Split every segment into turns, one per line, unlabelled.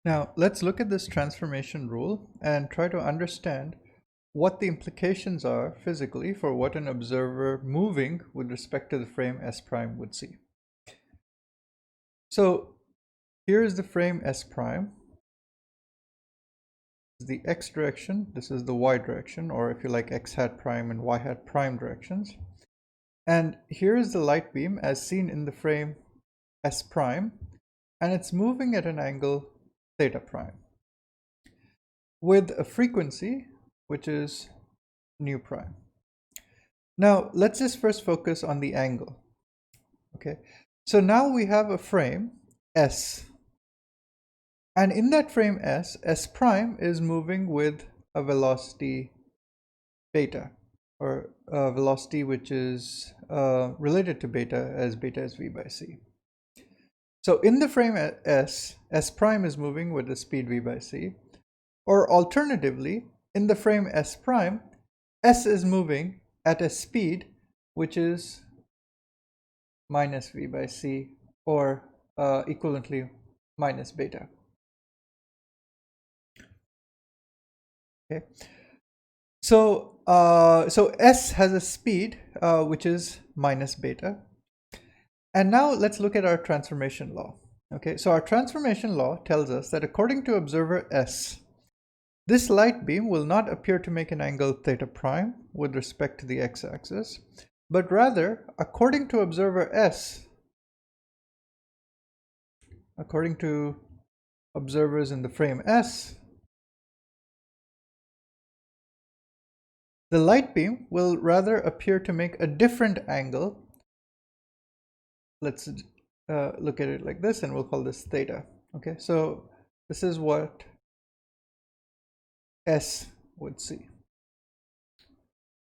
Now, let's look at this transformation rule and try to understand what the implications are physically for what an observer moving with respect to the frame S prime would see. So here is the frame S prime. This is the X direction, this is the Y direction, or if you like X hat prime and Y hat prime directions. And here is the light beam as seen in the frame S prime, and it's moving at an angle theta prime with a frequency which is nu prime. Now let's just first focus on the angle. Okay, so now we have a frame S, and in that frame S, S prime is moving with a velocity beta, or a velocity which is related to beta as v by c. So in the frame S, S prime is moving with the speed v by c, or alternatively, in the frame S prime, S is moving at a speed which is minus v by c, or equivalently minus beta. Okay, so S has a speed which is minus beta. And now let's look at our transformation law. Okay, so our transformation law tells us that according to observer S, this light beam will not appear to make an angle theta prime with respect to the x-axis, but rather, according to observer S, according to observers in the frame S, the light beam will rather appear to make a different angle. Let's look at it like this, and we'll call this theta. Okay, so this is what S would see.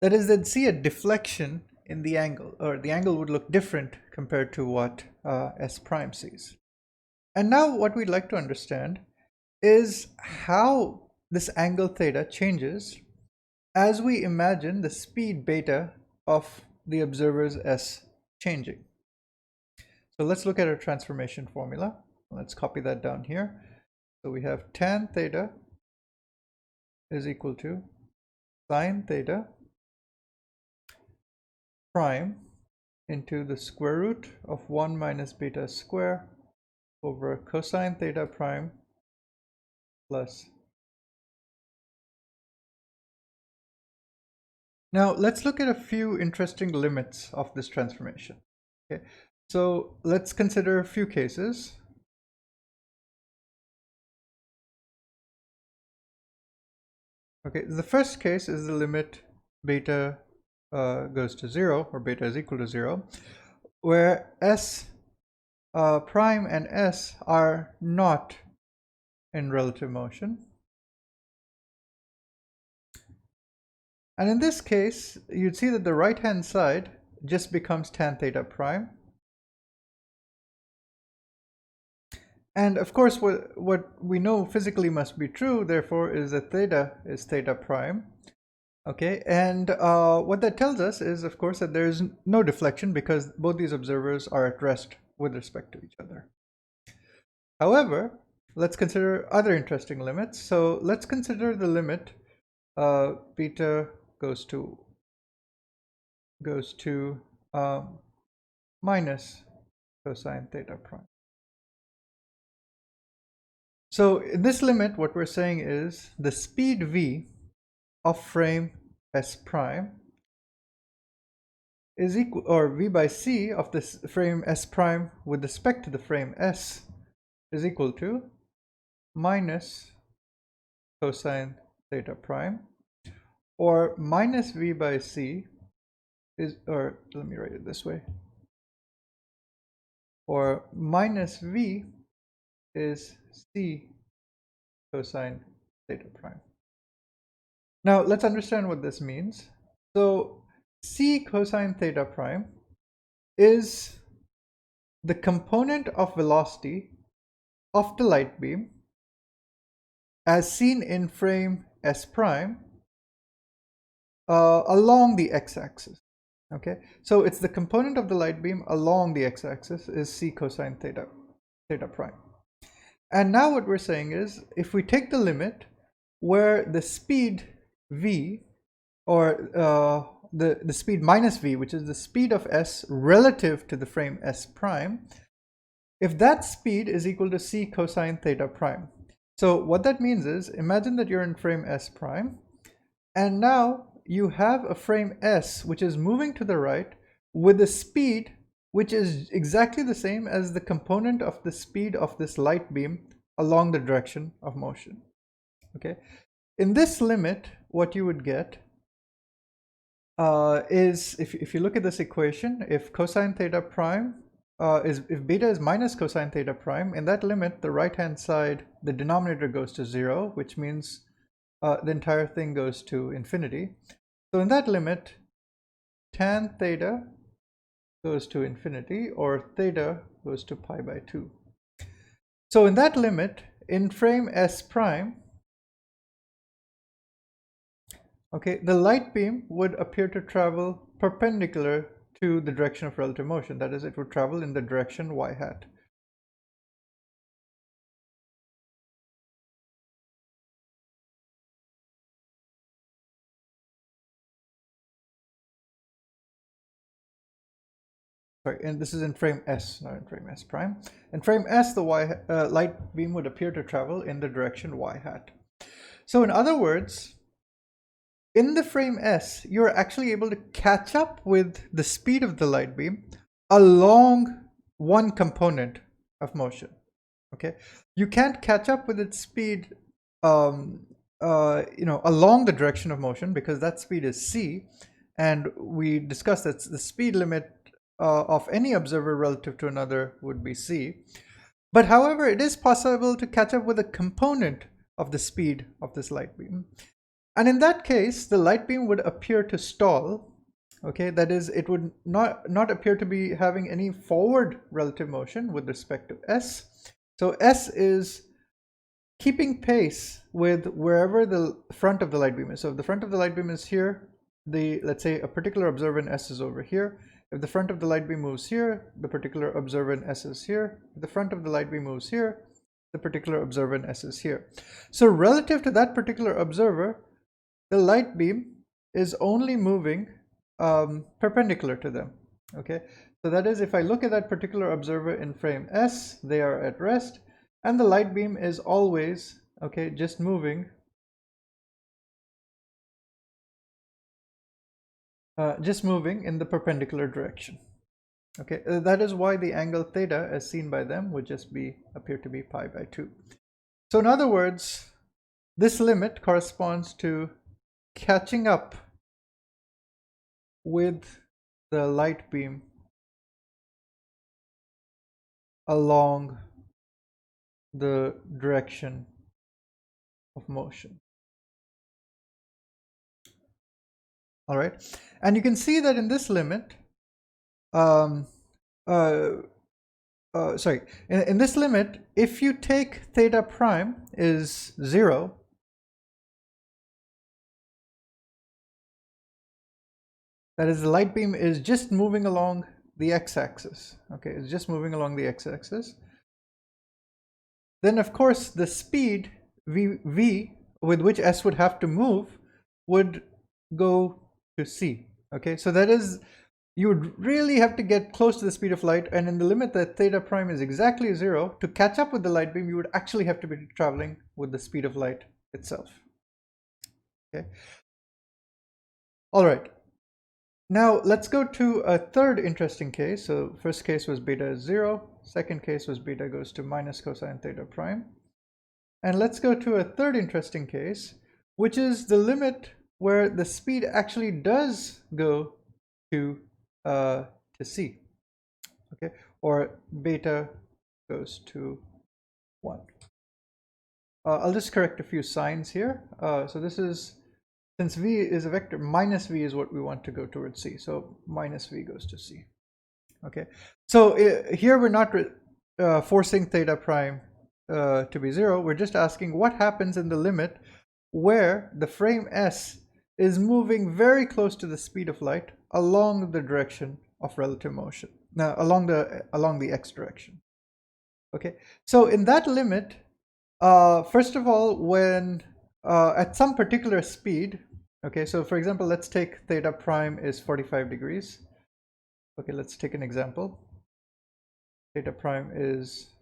That is, they'd see a deflection in the angle, or the angle would look different compared to what S prime sees. And now what we'd like to understand is how this angle theta changes as we imagine the speed beta of the observer's S changing. So let's look at our transformation formula. Let's copy that down here. So we have tan theta is equal to sine theta prime into the square root of 1 minus beta square over cosine theta prime plus. Now let's look at a few interesting limits of this transformation. Okay, so let's consider a few cases. Okay, the first case is the limit beta goes to 0, or beta is equal to 0, where S prime and S are not in relative motion. And in this case, you'd see that the right hand side just becomes tan theta prime. And of course, what we know physically must be true, therefore, is that theta is theta prime. Okay, and what that tells us is, of course, that there is no deflection because both these observers are at rest with respect to each other. However, let's consider other interesting limits. So let's consider the limit beta goes to minus cosine theta prime. So in this limit, what we're saying is the speed v of frame S prime is equal, or v by c of this frame S prime with respect to the frame S is equal to minus cosine theta prime, or minus v by c is, or let me write it this way, or minus v is c cosine theta prime. Now let's understand what this means. So c cosine theta prime is the component of velocity of the light beam as seen in frame S prime along the x-axis. Okay, so it's the component of the light beam along the x-axis is c cosine theta prime. And now what we're saying is, if we take the limit where the speed v, or the speed minus v, which is the speed of s relative to the frame s prime, if that speed is equal to c cosine theta prime. So what that means is, imagine that you're in frame s prime, and now you have a frame s which is moving to the right with a speed which is exactly the same as the component of the speed of this light beam along the direction of motion. Okay, in this limit, what you would get is, if you look at this equation, if cosine theta prime if beta is minus cosine theta prime, in that limit, the right hand side, the denominator goes to 0, which means the entire thing goes to infinity. So in that limit, tan theta goes to infinity, or theta goes to pi by 2. So in that limit, in frame s prime, okay, the light beam would appear to travel perpendicular to the direction of relative motion. That is, it would travel in the direction y hat. Sorry, and this is in frame S, not in frame S prime. In frame S, the light beam would appear to travel in the direction y hat. So in other words, in the frame S, you're actually able to catch up with the speed of the light beam along one component of motion. Okay, you can't catch up with its speed, along the direction of motion, because that speed is c, and we discussed that the speed limit of any observer relative to another would be c. But however, it is possible to catch up with a component of the speed of this light beam. And in that case, the light beam would appear to stall. Okay, that is, it would not appear to be having any forward relative motion with respect to s. So s is keeping pace with wherever the front of the light beam is. So if the front of the light beam is here, let's say a particular observer in s is over here. If the front of the light beam moves here, the particular observer in s is here. If the front of the light beam moves here, the particular observer in s is here. So relative to that particular observer, the light beam is only moving perpendicular to them. Okay, so that is, if I look at that particular observer in frame S, they are at rest, and the light beam is always, okay, just moving in the perpendicular direction. Okay, that is why the angle theta as seen by them would just appear to be pi by 2. So in other words, this limit corresponds to catching up with the light beam along the direction of motion. All right, and you can see that in this limit, in this limit, if you take theta prime is 0, that is, the light beam is just moving along the x-axis. Okay, it's just moving along the x-axis. Then, of course, the speed v with which s would have to move would go to c. Okay, so that is, you would really have to get close to the speed of light, and in the limit that theta prime is exactly 0, to catch up with the light beam, you would actually have to be traveling with the speed of light itself. Okay. All right. Now let's go to a third interesting case. So first case was beta is 0. Second case was beta goes to minus cosine theta prime. And let's go to a third interesting case, which is the limit where the speed actually does go to c. Okay, or beta goes to 1. I'll just correct a few signs here. So this is, since v is a vector, minus v is what we want to go towards c. So minus v goes to c. Okay, so here we're not forcing theta prime to be 0. We're just asking what happens in the limit where the frame S is moving very close to the speed of light along the direction of relative motion. Now, along the x direction. Okay, so in that limit, first of all, when at some particular speed, okay, so for example, let's take theta prime is 45 degrees. Okay, let's take an example. Theta prime is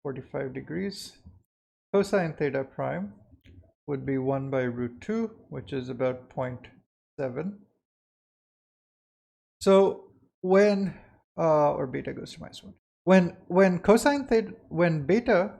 45 degrees. Cosine theta prime would be 1 by root 2, which is about 0.7. So when or beta goes to -1. When cosine theta, when beta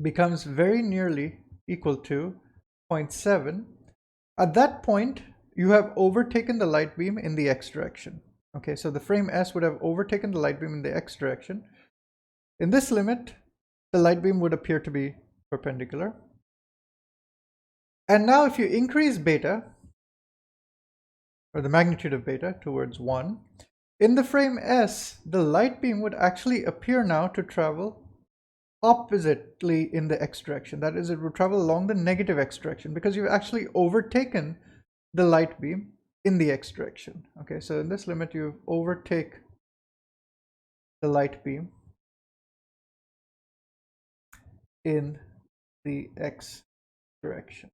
becomes very nearly equal to 0.7, at that point you have overtaken the light beam in the x direction. Okay, so the frame S would have overtaken the light beam in the x direction. In this limit, the light beam would appear to be perpendicular. And now if you increase beta, or the magnitude of beta, towards 1, in the frame S, the light beam would actually appear now to travel oppositely in the x direction. That is, it would travel along the negative x direction because you've actually overtaken the light beam in the x direction. Okay, so in this limit, you overtake the light beam in the x direction.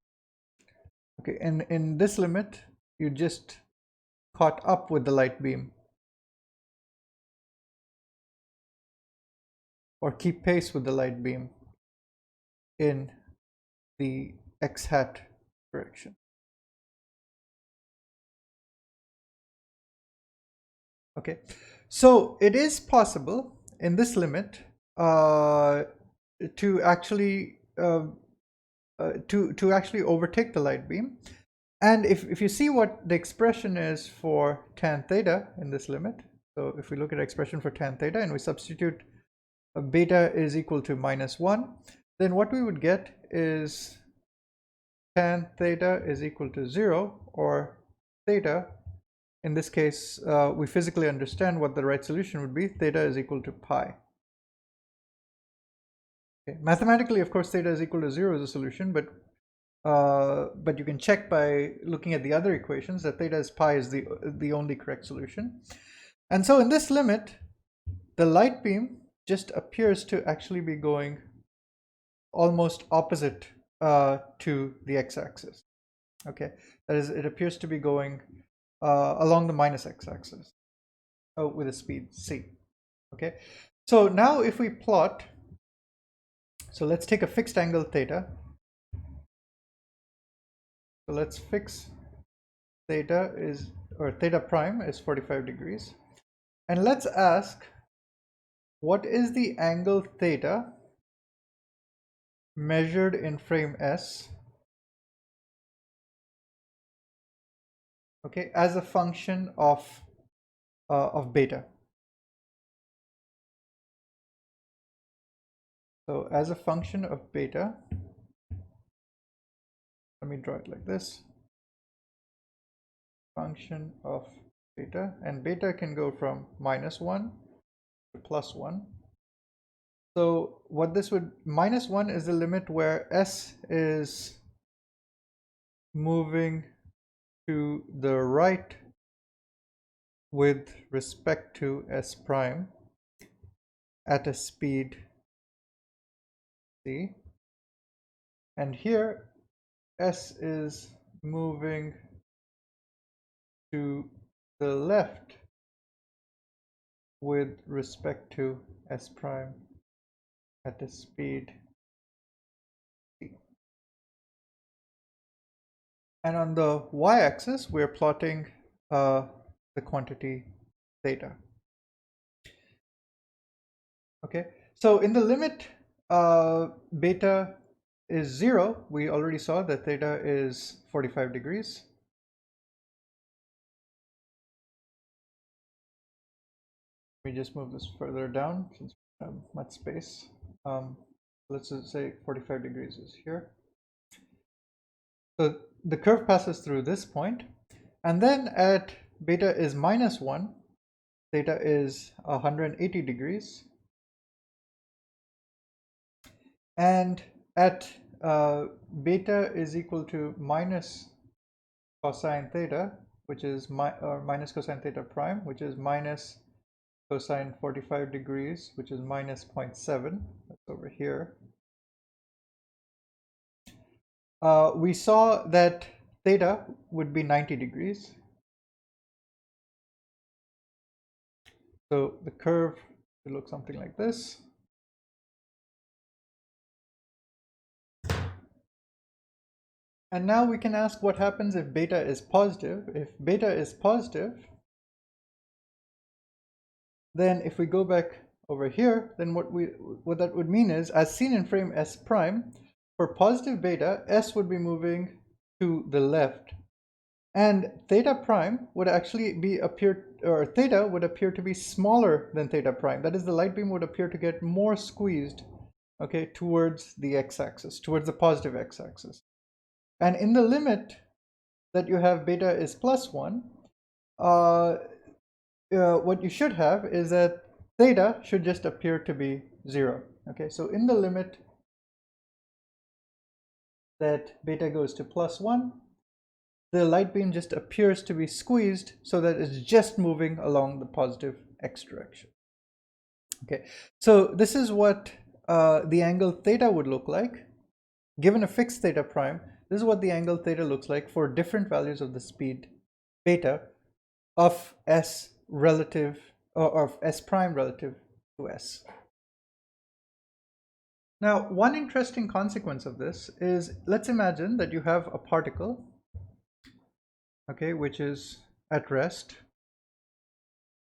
Okay, and in this limit, you just caught up with the light beam or keep pace with the light beam in the x hat direction. Okay, so it is possible in this limit to actually to actually overtake the light beam. And if you see what the expression is for tan theta in this limit, so if we look at expression for tan theta and we substitute beta is equal to -1, then what we would get is tan theta is equal to 0, or theta, in this case, we physically understand what the right solution would be. Theta is equal to pi. Okay. Mathematically, of course, theta is equal to 0 is a solution, but you can check by looking at the other equations that theta is pi is the only correct solution. And so in this limit, the light beam just appears to actually be going almost opposite to the x-axis. Okay, that is, it appears to be going along the minus x-axis with a speed c. Okay, so now if we plot, so let's take a fixed angle theta. So let's fix theta is, or theta prime is 45 degrees. And let's ask, what is the angle theta measured in frame S, okay, as a function of beta? So as a function of beta, let me draw it like this. Function of beta, and beta can go from -1 to +1. So what this would, -1 is the limit where S is moving to the right with respect to S prime at a speed c, and here S is moving to the left with respect to S prime at a speed c. And on the y-axis, we're plotting the quantity theta. Okay, so in the limit beta is 0, we already saw that theta is 45 degrees. Let me just move this further down since we have much space. Let's just say 45 degrees is here. So the curve passes through this point, and then at beta is -1, theta is 180 degrees. And at beta is equal to minus cosine theta, which is minus cosine theta prime, which is cosine 45 degrees, which is minus 0.7, that's over here. We saw that theta would be 90 degrees. So the curve will look something like this. And now we can ask what happens if beta is positive. If beta is positive, then if we go back over here, then what that would mean is, as seen in frame S prime, for positive beta, S would be moving to the left, and theta prime would actually theta would appear to be smaller than theta prime. That is, the light beam would appear to get more squeezed, okay, towards the x-axis, towards the positive x-axis. And in the limit that you have beta is plus 1, what you should have is that theta should just appear to be 0. Okay, so in the limit that beta goes to plus 1, the light beam just appears to be squeezed so that it's just moving along the positive x direction. Okay, so this is what the angle theta would look like. Given a fixed theta prime, this is what the angle theta looks like for different values of the speed beta of S relative, or of S prime relative to S. Now, one interesting consequence of this is, let's imagine that you have a particle, okay, which is at rest,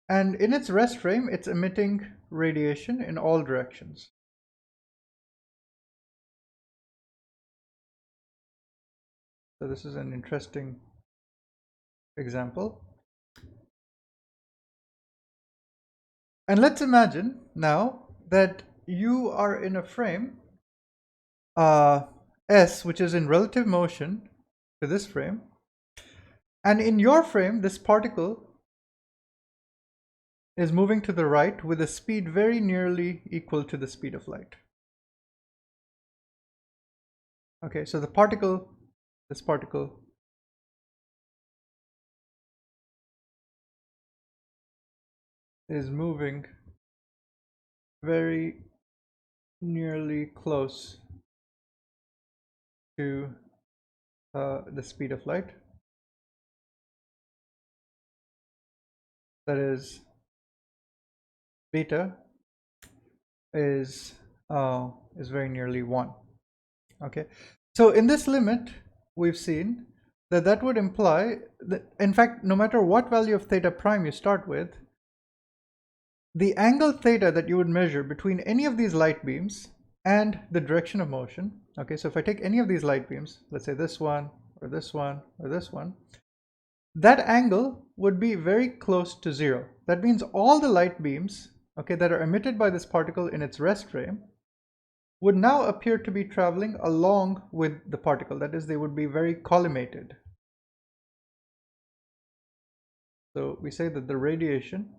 and in its rest frame, it's emitting radiation in all directions. So this is an interesting example. And let's imagine now that you are in a frame S, which is in relative motion to this frame, and in your frame this particle is moving to the right with a speed very nearly equal to the speed of light. Okay, so this particle is moving very nearly close to the speed of light. That is, beta is very nearly 1. Okay, so in this limit we've seen that that would imply that, in fact, no matter what value of theta prime you start with, the angle theta that you would measure between any of these light beams and the direction of motion, okay, so if I take any of these light beams, let's say this one or this one or this one, that angle would be very close to 0. That means all the light beams, okay, that are emitted by this particle in its rest frame would now appear to be traveling along with the particle. That is, they would be very collimated. So we say that the radiation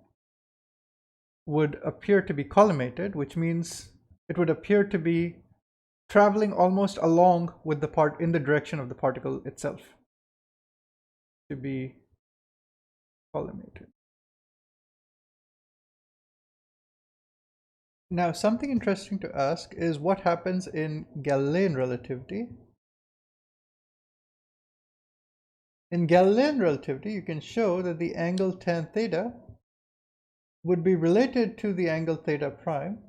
would appear to be collimated, which means it would appear to be traveling almost along with the part in the direction of the particle itself. To be collimated. Now, something interesting to ask is what happens in Galilean relativity. In Galilean relativity, you can show that the angle tan theta would be related to the angle theta prime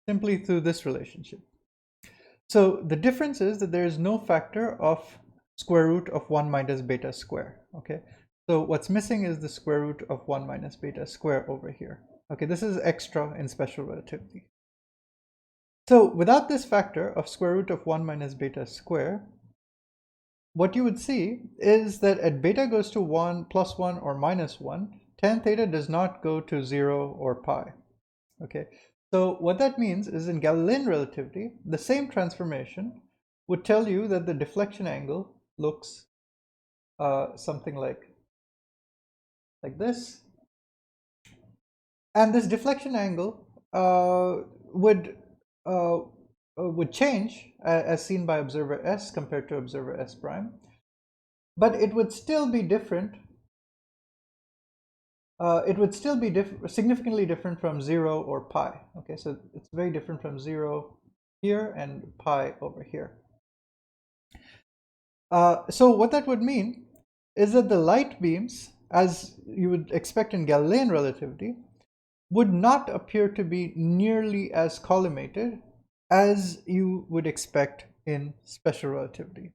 simply through this relationship. So the difference is that there is no factor of square root of 1 minus beta square. Okay, so what's missing is the square root of 1 minus beta square over here. Okay, this is extra in special relativity. So without this factor of square root of 1 minus beta square, what you would see is that at beta goes to 1, plus 1, or minus 1, tan theta does not go to 0 or pi. Okay, so what that means is, in Galilean relativity, the same transformation would tell you that the deflection angle looks something like this. And this deflection angle would change as seen by observer S compared to observer S prime, but it would still be different it would still be significantly different from 0 or pi. Okay, so it's very different from 0 here and pi over here. So what that would mean is that the light beams, as you would expect in Galilean relativity, would not appear to be nearly as collimated as you would expect in special relativity.